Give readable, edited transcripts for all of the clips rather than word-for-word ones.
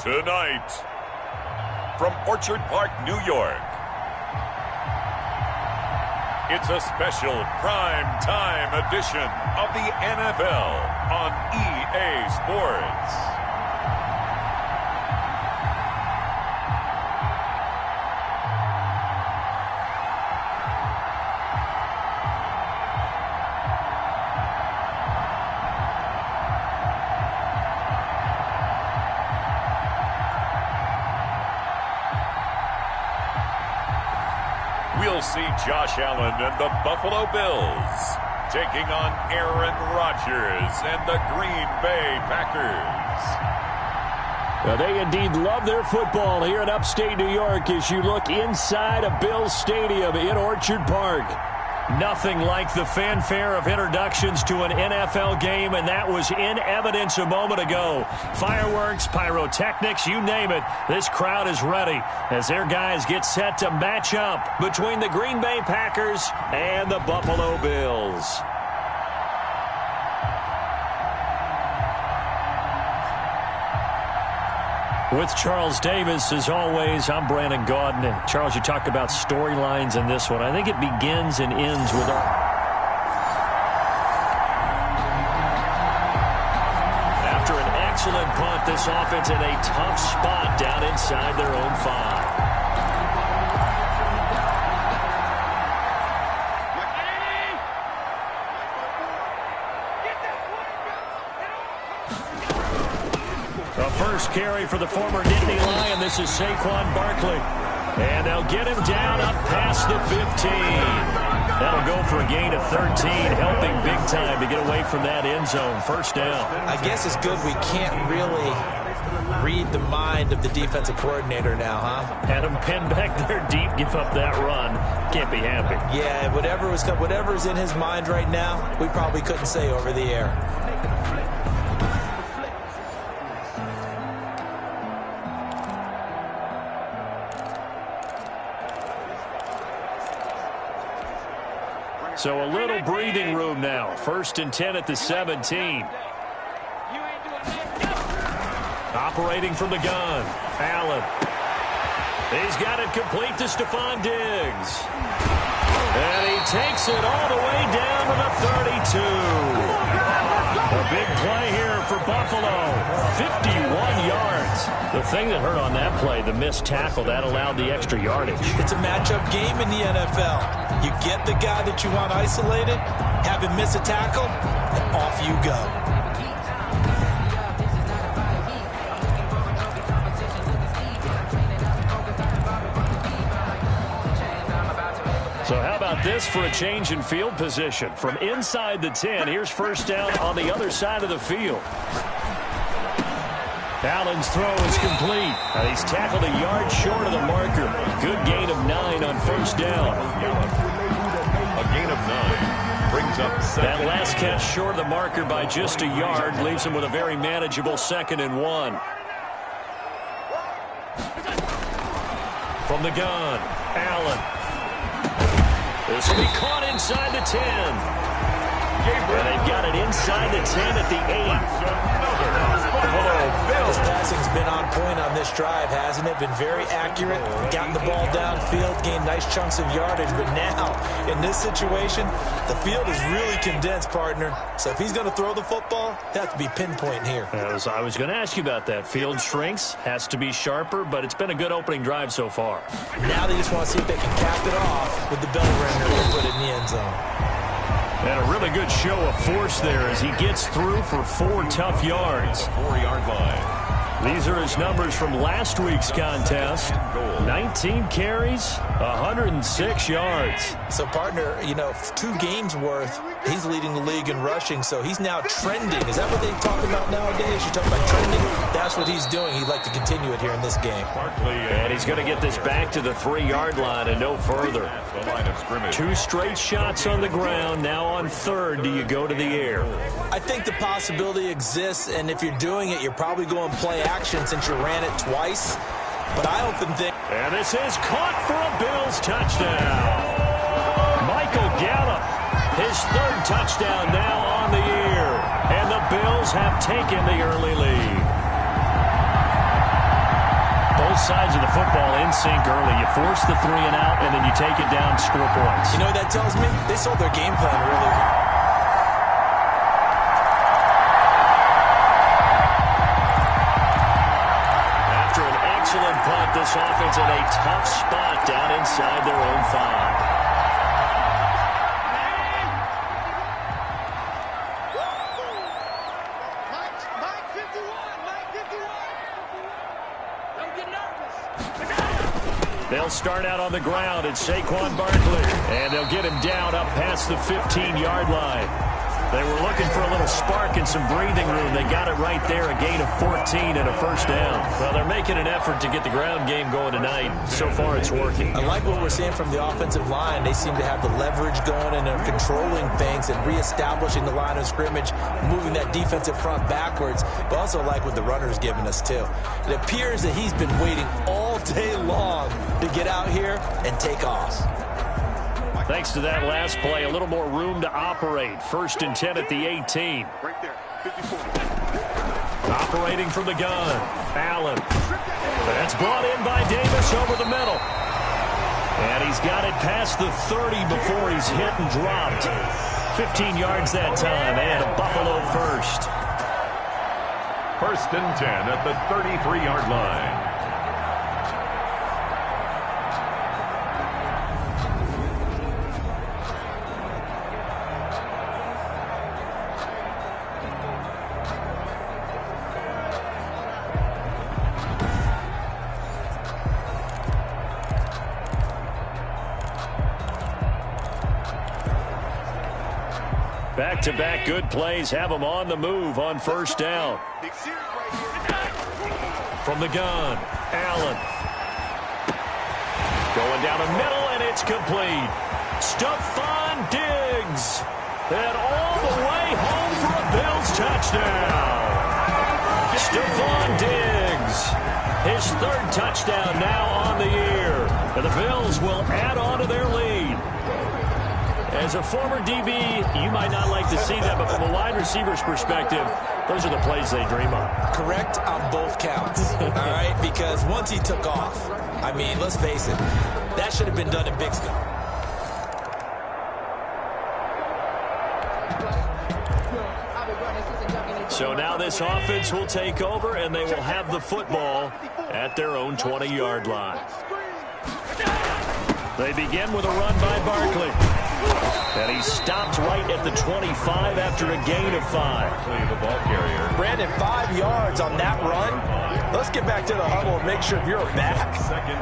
Tonight, from Orchard Park, New York, it's a special prime time edition of the NFL on EA Sports. We'll see Josh Allen and the Buffalo Bills taking on Aaron Rodgers and the Green Bay Packers. Well, they indeed love their football here in upstate New York as you look inside of Bills Stadium in Orchard Park. Nothing like the fanfare of introductions to an NFL game, and that was in evidence a moment ago. Fireworks, pyrotechnics, you name it. This crowd is ready as their guys get set to match up between the Green Bay Packers and the Buffalo Bills. With Charles Davis, as always, I'm Brandon Gaudin. Charles, you talked about storylines in this one. I think it begins and ends with After an excellent punt, this offense in a tough spot down inside their own 5. First carry for the former Nittany Lion. This is Saquon Barkley. And they'll get him down up past the 15. That'll go for a gain of 13, helping big time to get away from that end zone. First down. I guess it's good we can't really read the mind of the defensive coordinator now, huh? Had him pinned back there deep, give up that run. Can't be happy. Yeah, whatever's in his mind right now, we probably couldn't say over the air. So a little breathing room now. 1st and 10 at the 17. Operating from the gun. Allen. He's got it complete to Stephon Diggs. And he takes it all the way down to the 32. A big play here for Buffalo. 51 yards. The thing that hurt on that play, the missed tackle, that allowed the extra yardage. It's a matchup game in the NFL. You get the guy that you want isolated, have him miss a tackle, and off you go. So how about this for a change in field position? From inside the 10, here's first down on the other side of the field. Allen's throw is complete. He's tackled a yard short of the marker. Good gain of 9 on first down. A gain of 9 brings up 7. That last catch short of the marker by just a yard leaves him with a very manageable 2nd and 1. From the gun, Allen. This will be caught inside the 10. And they've got it inside the 10 at the 8. This passing's been on point on this drive, hasn't it? Been very accurate, gotten the ball downfield, gained nice chunks of yardage. But now, in this situation, the field is really condensed, partner. So if he's going to throw the football, it has to be pinpoint here. I was going to ask you about that. Field shrinks, has to be sharper, but it's been a good opening drive so far. Now they just want to see if they can cap it off with the bell ringer and put it in the end zone. And a really good show of force there as he gets through for 4 tough yards. 4-yard line. These are his numbers from last week's contest. 19 carries, 106 yards. So, partner, 2 games worth, he's leading the league in rushing, so he's now trending. Is that what they talk about nowadays? You talk about trending? That's what he's doing. He'd like to continue it here in this game. And he's going to get this back to the 3-yard line and no further. 2 straight shots on the ground. Now on 3rd, do you go to the air? I think the possibility exists, and if you're doing it, you're probably going to play action since you ran it twice. But I often think... And this is caught for a Bills touchdown. Michael Gallup, his 3rd touchdown now on the year. And the Bills have taken the early lead. Both sides of the football in sync early. You force the 3 and out, and then you take it down, score points. You know what that tells me? They sold their game plan really well. After an excellent punt, this offense in a tough spot down inside their own 5. They'll start out on the ground. It's Saquon Barkley. And they'll get him down up past the 15-yard line. They were looking for a little spark and some breathing room. They got it right there, a gain of 14 and a first down. Well, they're making an effort to get the ground game going tonight. So far, it's working. I like what we're seeing from the offensive line. They seem to have the leverage going, and they're controlling things and reestablishing the line of scrimmage, moving that defensive front backwards. But also like what the runner's giving us, too. It appears that he's been waiting all day long to get out here and take off. Thanks to that last play, a little more room to operate. 1st and 10 at the 18. Right there, 54. Operating from the gun. Allen. That's brought in by Davis over the middle. And he's got it past the 30 before he's hit and dropped. 15 yards that time, and a Buffalo first. 1st and 10 at the 33-yard line. Back-to-back good plays have them on the move on 1st down. From the gun, Allen. Going down the middle, and it's complete. Stephon Diggs. And all the way home for a Bills touchdown. Stephon Diggs. His 3rd touchdown now on the year. And the Bills will add on to their lead. As a former DB, you might not like to see that, but from a wide receiver's perspective, those are the plays they dream of. Correct on both counts, all right? Because once he took off, I mean, let's face it, that should have been done in Big Sky. So now this offense will take over, and they will have the football at their own 20-yard line. They begin with a run by Barkley. And he stopped right at the 25 after a gain of 5. The ball carrier. Brandon, 5 yards on that run. Let's get back to the huddle and make sure if you're back,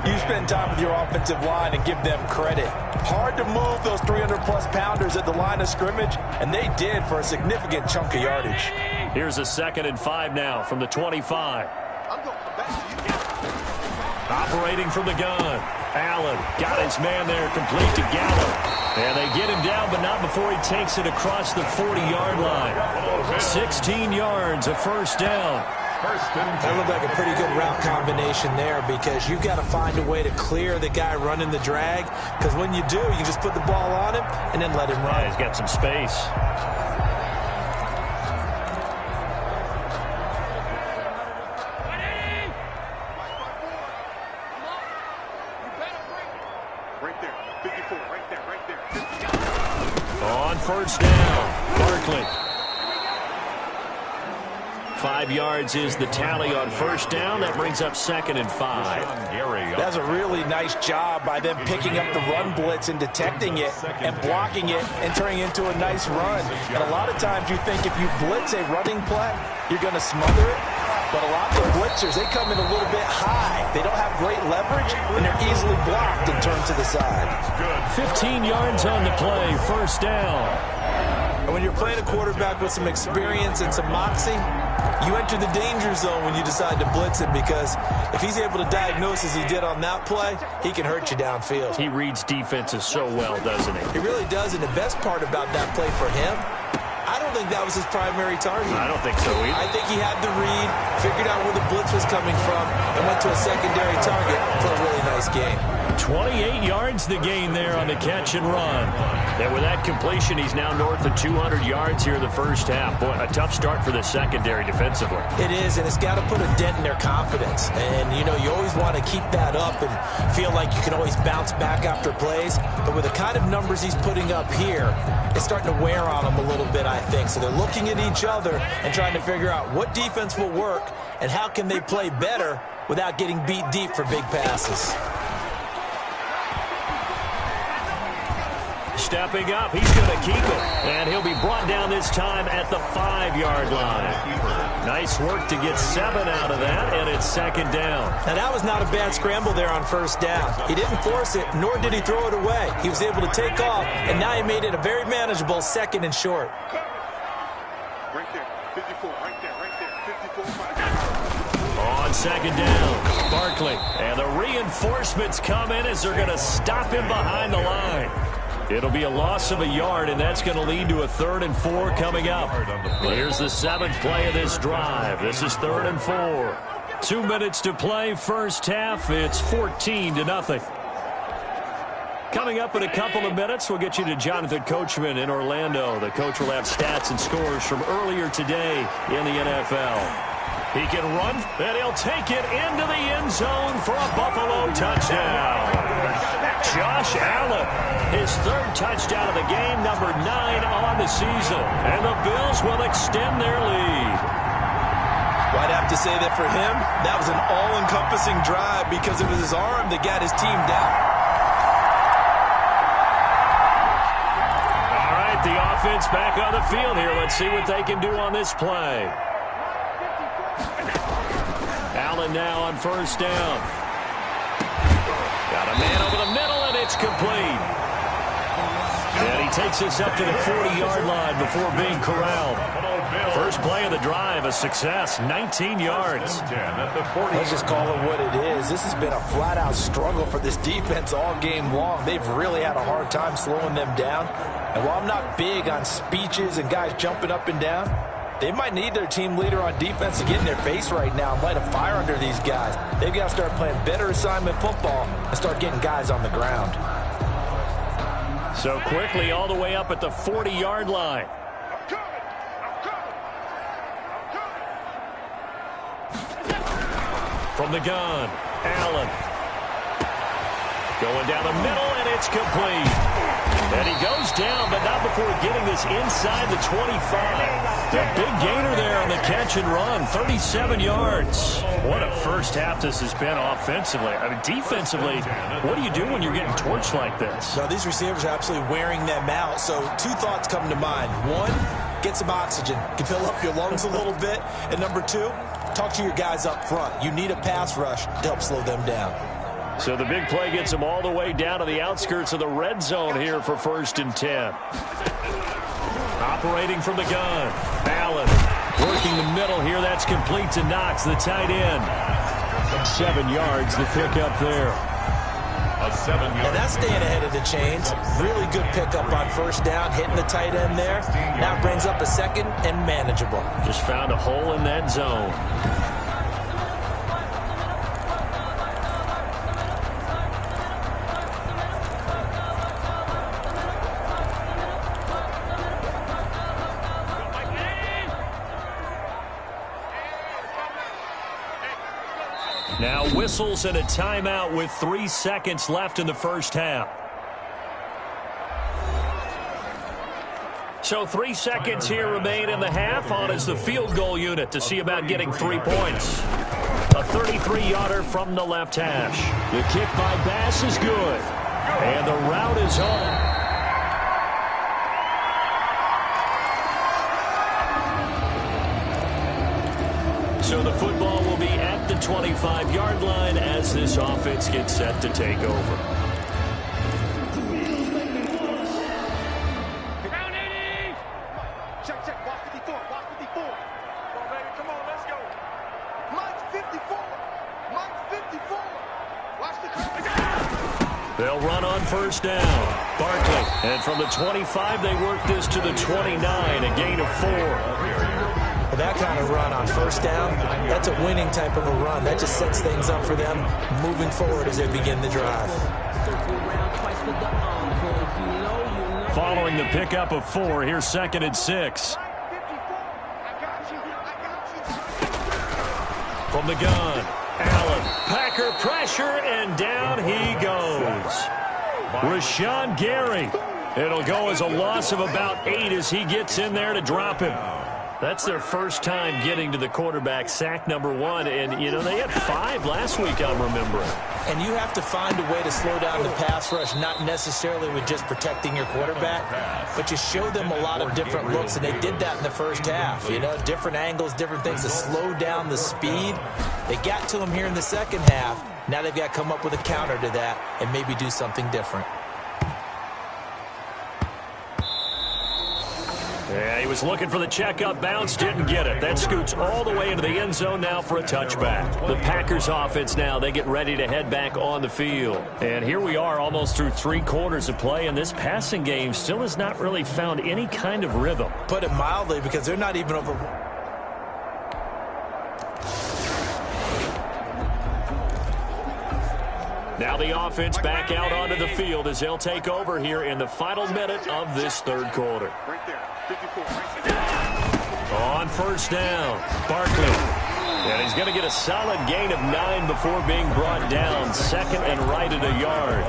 you spend time with your offensive line and give them credit. Hard to move those 300-plus pounders at the line of scrimmage, and they did for a significant chunk of yardage. Here's a 2nd and 5 now from the 25. Operating from the gun. Allen got his man there, complete to Gallup. And they get him down, but not before he takes it across the 40-yard line. 16 yards, a first down. That looked like a pretty good route combination there, because you've got to find a way to clear the guy running the drag. Because when you do, you just put the ball on him and then let him run. Yeah, he's got some space. On 1st down, Barkley. 5 yards is the tally on 1st down. That brings up 2nd and 5. That's a really nice job by them picking up the run blitz and detecting it and blocking it and turning it into a nice run. And a lot of times you think if you blitz a running play, you're going to smother it. But a lot of the blitzers, they come in a little bit high. They don't have great leverage, and they're easily blocked and turned to the side. 15 yards on the play, 1st down. And when you're playing a quarterback with some experience and some moxie, you enter the danger zone when you decide to blitz him, because if he's able to diagnose as he did on that play, he can hurt you downfield. He reads defenses so well, doesn't he? He really does, and the best part about that play for him, I don't think that was his primary target. I don't think so either. I think he had the read, figured out where the blitz was coming from, and went to a secondary target for a really nice gain. 28 yards the gain there on the catch and run. And with that completion, he's now north of 200 yards here in the first half. Boy, a tough start for the secondary defensively. It is, and it's got to put a dent in their confidence. And, you know, you always want to keep that up and feel like you can always bounce back after plays. But with the kind of numbers he's putting up here, it's starting to wear on them a little bit, I think. So they're looking at each other and trying to figure out what defense will work and how can they play better without getting beat deep for big passes. Stepping up, he's going to keep it. And he'll be brought down this time at the 5-yard line. Nice work to get 7 out of that, and it's second down. Now, that was not a bad scramble there on first down. He didn't force it, nor did he throw it away. He was able to take off, and now he made it a very manageable second and short. Right there, 54, right there, 54. On second down, Barkley. And the reinforcements come in as they're going to stop him behind the line. It'll be a loss of a yard, and that's going to lead to a 3rd and 4 coming up. Here's the 7th play of this drive. This is 3rd and 4. 2 minutes to play, first half. It's 14-0. Coming up in a couple of minutes, we'll get you to Jonathan Coachman in Orlando. The coach will have stats and scores from earlier today in the NFL. He can run, and he'll take it into the end zone for a Buffalo touchdown. Josh Allen, his 3rd touchdown of the game, number 9 on the season. And the Bills will extend their lead. Well, I'd have to say that for him, that was an all-encompassing drive because it was his arm that got his team down. All right, the offense back on the field here. Let's see what they can do on this play. Allen now on first down. Got a man over the middle, and it's complete. And he takes us up to the 40-yard line before being corralled. First play of the drive, a success, 19 yards. Let's just call it what it is. This has been a flat-out struggle for this defense all game long. They've really had a hard time slowing them down. And while I'm not big on speeches and guys jumping up and down, they might need their team leader on defense to get in their face right now and light a fire under these guys. They've got to start playing better assignment football and start getting guys on the ground. So quickly all the way up at the 40-yard line. From the gun, Allen. Going down the middle, and it's complete. And he goes down, but not before getting this inside the 25. A big gainer there on the catch and run, 37 yards. What a first half this has been offensively. I mean, defensively, what do you do when you're getting torched like this? Now, these receivers are absolutely wearing them out. So 2 thoughts come to mind. 1, get some oxygen. You can fill up your lungs a little bit. And number 2, talk to your guys up front. You need a pass rush to help slow them down. So the big play gets them all the way down to the outskirts of the red zone here for 1st and 10. Operating from the gun, Allen working the middle here. That's complete to Knox, the tight end. 7 yards, the pickup there. A 7-yard. And that's staying ahead of the chains. Really good pickup on first down, hitting the tight end there. Now brings up a 2nd and manageable. Just found a hole in that zone. Now whistles and a timeout with 3 seconds left in the first half. So 3 seconds here remain in the half. On is the field goal unit to see about getting 3 points. A 33-yarder from the left hash. The kick by Bass is good. And the route is on. So the football will be at the 25-yard line as this offense gets set to take over. Round 80! Check, check. Block 54. Block 54. Come on, baby. Come on, let's go. Block 54. Block 54. Watch the crowd. They'll run on first down. Barkley. And from the 25, they work this to the 29, a gain of 4. That kind of run on first down, that's a winning type of a run. That just sets things up for them moving forward as they begin the drive. Following the pickup of 4, here's 2nd and 6. From the gun, Allen. Packer pressure, and down he goes. Rashawn Gary. It'll go as a loss of about 8 as he gets in there to drop him. That's their first time getting to the quarterback, sack number 1. And, you know, they had 5 last week, I'm remembering. And you have to find a way to slow down the pass rush, not necessarily with just protecting your quarterback, but you show them a lot of different looks, and they did that in the first half. You know, different angles, different things to slow down the speed. They got to him here in the second half. Now they've got to come up with a counter to that and maybe do something different. Yeah, he was looking for the checkup bounce, didn't get it. That scoots all the way into the end zone now for a touchback. The Packers offense now, they get ready to head back on the field. And here we are almost through 3 quarters of play, and this passing game still has not really found any kind of rhythm. Put it mildly, because they're not even over. Now the offense back out onto the field as they'll take over here in the final minute of this 3rd quarter. Right there. 54. On first down, Barkley. And he's going to get a solid gain of 9 before being brought down. 2nd and right at a yard.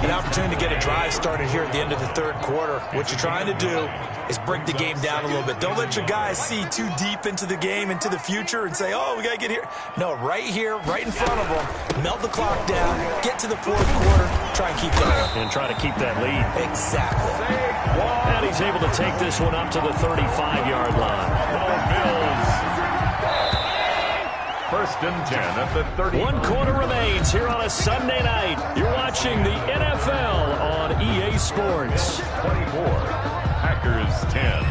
An opportunity to get a drive started here at the end of the 3rd quarter. What you're trying to do is break the game down a little bit. Don't let your guys see too deep into the game, into the future, and say, oh, we got to get here. No, right here, right in front of them, melt the clock down, get to the 4th quarter, try and keep going. And try to keep that lead. Exactly. And he's able to take this one up to the 35-yard line. Bills. 1st and 10 at the 30. 1 quarter remains here on a Sunday night. You're watching the NFL on EA Sports. 24. Packers 10.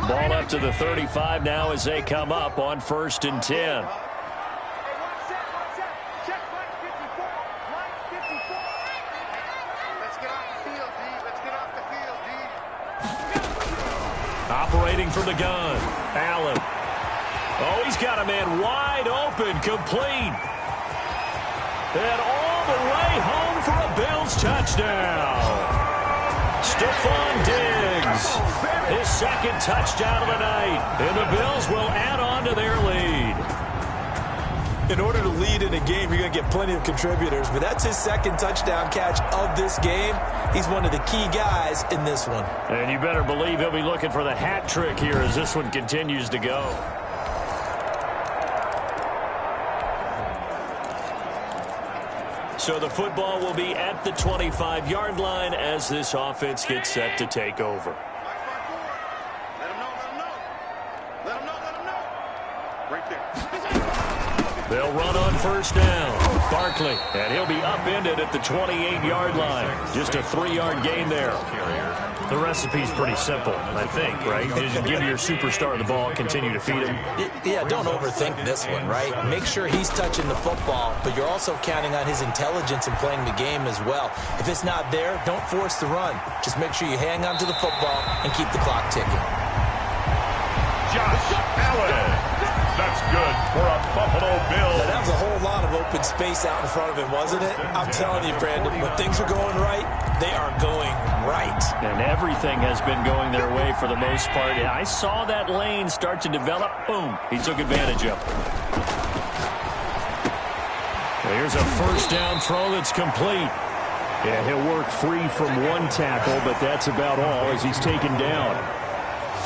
Ball up to the 35 now as they come up on 1st and 10. Operating from the gun, Allen. Oh, he's got a man wide open, complete. And all the way home for a Bills touchdown. Stephon Diggs, his 2nd touchdown of the night. And the Bills will add on to their lead. In order to lead in a game, you're going to get plenty of contributors, but that's his 2nd touchdown catch of this game. He's one of the key guys in this one. And you better believe he'll be looking for the hat trick here as this one continues to go. So the football will be at the 25-yard line as this offense gets set to take over. Let him know. Right there. They'll run on first down. Barkley, and he'll be upended at the 28-yard line. Just a 3-yard gain there. The recipe's pretty simple, I think, right? Just give your superstar the ball, continue to feed him. Yeah, don't overthink this one, right? Make sure he's touching the football, but you're also counting on his intelligence in playing the game as well. If it's not there, don't force the run. Just make sure you hang on to the football and keep the clock ticking. Josh Allen. That's good for a Buffalo Bills. Now, that was a whole lot of open space out in front of him, wasn't it? I'm telling you, Brandon, when things are going right, they are going right. And everything has been going their way for the most part. I saw that lane start to develop. Boom. He took advantage of it. Here's a first down throw that's complete. Yeah, he'll work free from 1 tackle, but that's about all as he's taken down.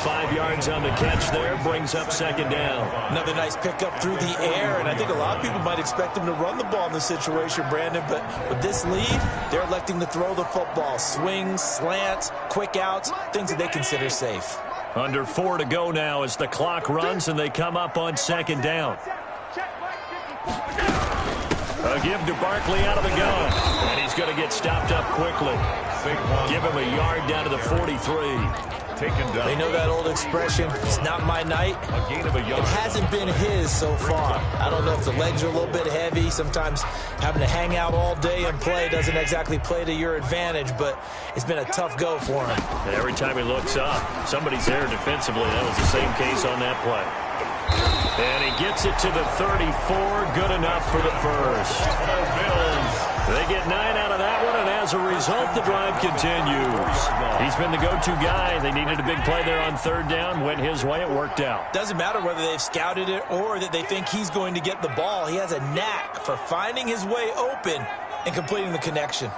5 yards on the catch there, brings up 2nd down. Another nice pickup through the air, and I think a lot of people might expect him to run the ball in this situation, Brandon, but with this lead, they're electing to throw the football. Swings, slants, quick outs, things that they consider safe. Under 4 to go now as the clock runs and they come up on 2nd down. A give to Barkley out of the gun. And he's going to get stopped up quickly. Give him a yard down to the 43. They know that old expression, it's not my night. It hasn't been his so far. I don't know if the legs are a little bit heavy. Sometimes having to hang out all day and play doesn't exactly play to your advantage, but it's been a tough go for him. And every time he looks up, somebody's there defensively. That was the same case on that play. And he gets it to the 34. Good enough for the first. They get 9 out of that one, and as a result, the drive continues. He's been the go-to guy. They needed a big play there on third down. Went his way. It worked out. Doesn't matter whether they've scouted it or that they think he's going to get the ball. He has a knack for finding his way open and completing the connection.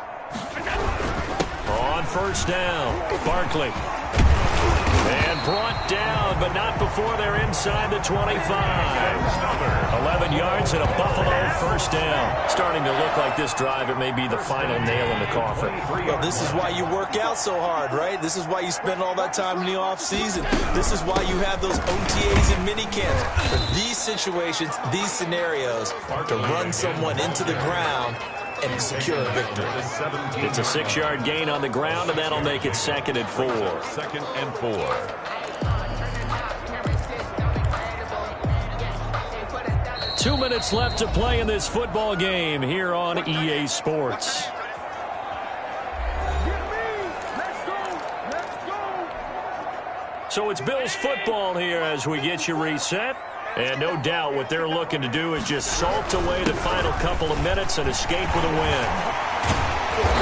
On first down, Barkley. And brought down, but not before they're inside the 25. 11 yards and a Buffalo first down. Starting to look like this drive, it may be the final nail in the coffin. Well, this is why you work out so hard, right? This is why you spend all that time in the offseason. This is why you have those OTAs and minicamps. For these situations, these scenarios, to run someone into the ground and secure a victory. It's a 6-yard gain on the ground, and that'll make it 2nd and 4. 2nd and 4. Two minutes left to play in this football game here on EA Sports. So it's Bills football here as we get you reset. And no doubt what they're looking to do is just salt away the final couple of minutes and escape with a win.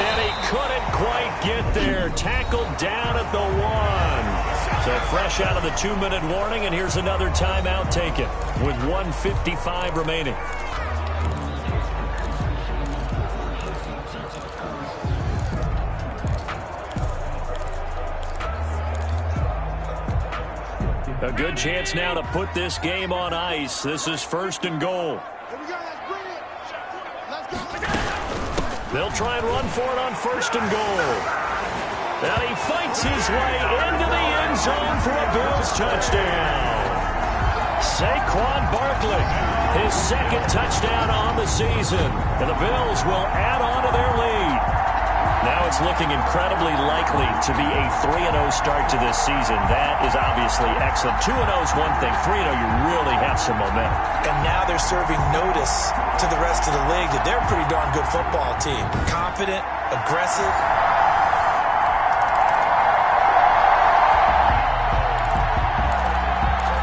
And he couldn't quite get there. Tackled down at the 1. So fresh out of the 2-minute warning, and here's another timeout taken with 1:55 remaining. A good chance now to put this game on ice. This is 1st and goal. They'll try and run for it on 1st and goal. And he fights his way into the end zone for a Bills touchdown. Saquon Barkley, his 2nd touchdown on the season. And the Bills will add on to their lead. Now it's looking incredibly likely to be a 3-0 start to this season. That is obviously excellent. 2-0 is one thing. 3-0, you really have some momentum. And now they're serving notice to the rest of the league that they're a pretty darn good football team. Confident, aggressive.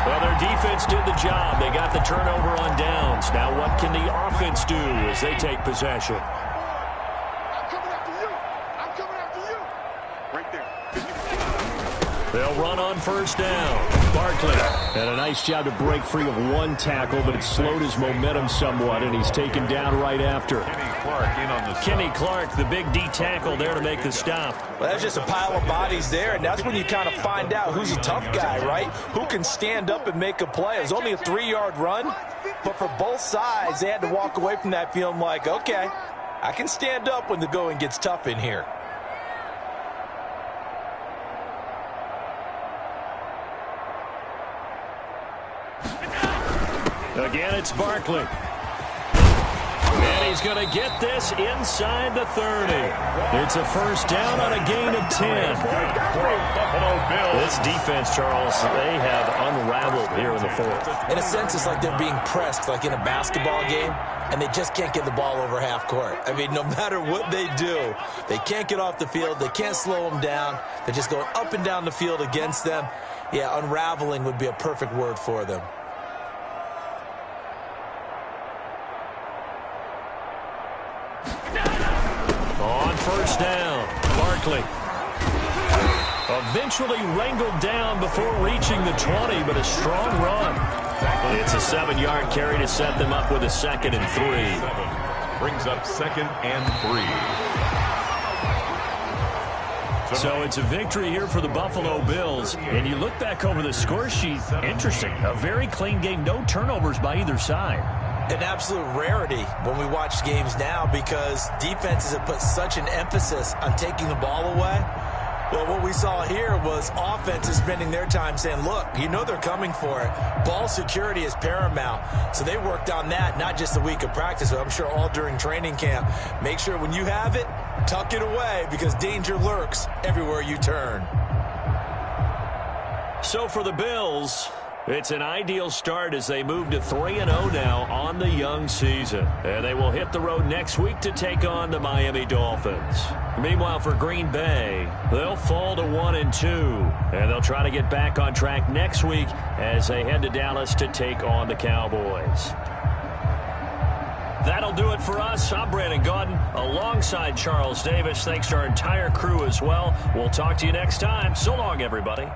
Well, their defense did the job. They got the turnover on downs. Now what can the offense do as they take possession? They'll run on first down. Barkley had a nice job to break free of one tackle, but it slowed his momentum somewhat, and he's taken down right after. Kenny Clark, the big D tackle there to make the stop. Well, that's just a pile of bodies there, and that's when you kind of find out who's a tough guy, right? Who can stand up and make a play. It was only a 3-yard run, but for both sides, they had to walk away from that feeling like, okay, I can stand up when the going gets tough in here. Again, it's Barkley. And he's going to get this inside the 30. It's a first down on a gain of 10. This defense, Charles, they have unraveled here in the 4th. In a sense, it's like they're being pressed, like in a basketball game, and they just can't get the ball over half court. I mean, no matter what they do, they can't get off the field. They can't slow them down. They're just going up and down the field against them. Yeah, unraveling would be a perfect word for them. On first down, Barkley eventually wrangled down before reaching the 20, but a strong run. It's a 7-yard carry to set them up with a 2nd and 3. Brings up 2nd and 3. So it's a victory here for the Buffalo Bills. And you look back over the score sheet, interesting. A very clean game, no turnovers by either side. An absolute rarity when we watch games now because defenses have put such an emphasis on taking the ball away. Well, what we saw here was offenses spending their time saying, look, you know they're coming for it. Ball security is paramount. So they worked on that, not just a week of practice, but I'm sure all during training camp. Make sure when you have it, tuck it away because danger lurks everywhere you turn. So for the Bills, it's an ideal start as they move to 3-0 now on the young season. And they will hit the road next week to take on the Miami Dolphins. Meanwhile, for Green Bay, they'll fall to 1-2. And they'll try to get back on track next week as they head to Dallas to take on the Cowboys. That'll do it for us. I'm Brandon Gaudin alongside Charles Davis. Thanks to our entire crew as well. We'll talk to you next time. So long, everybody.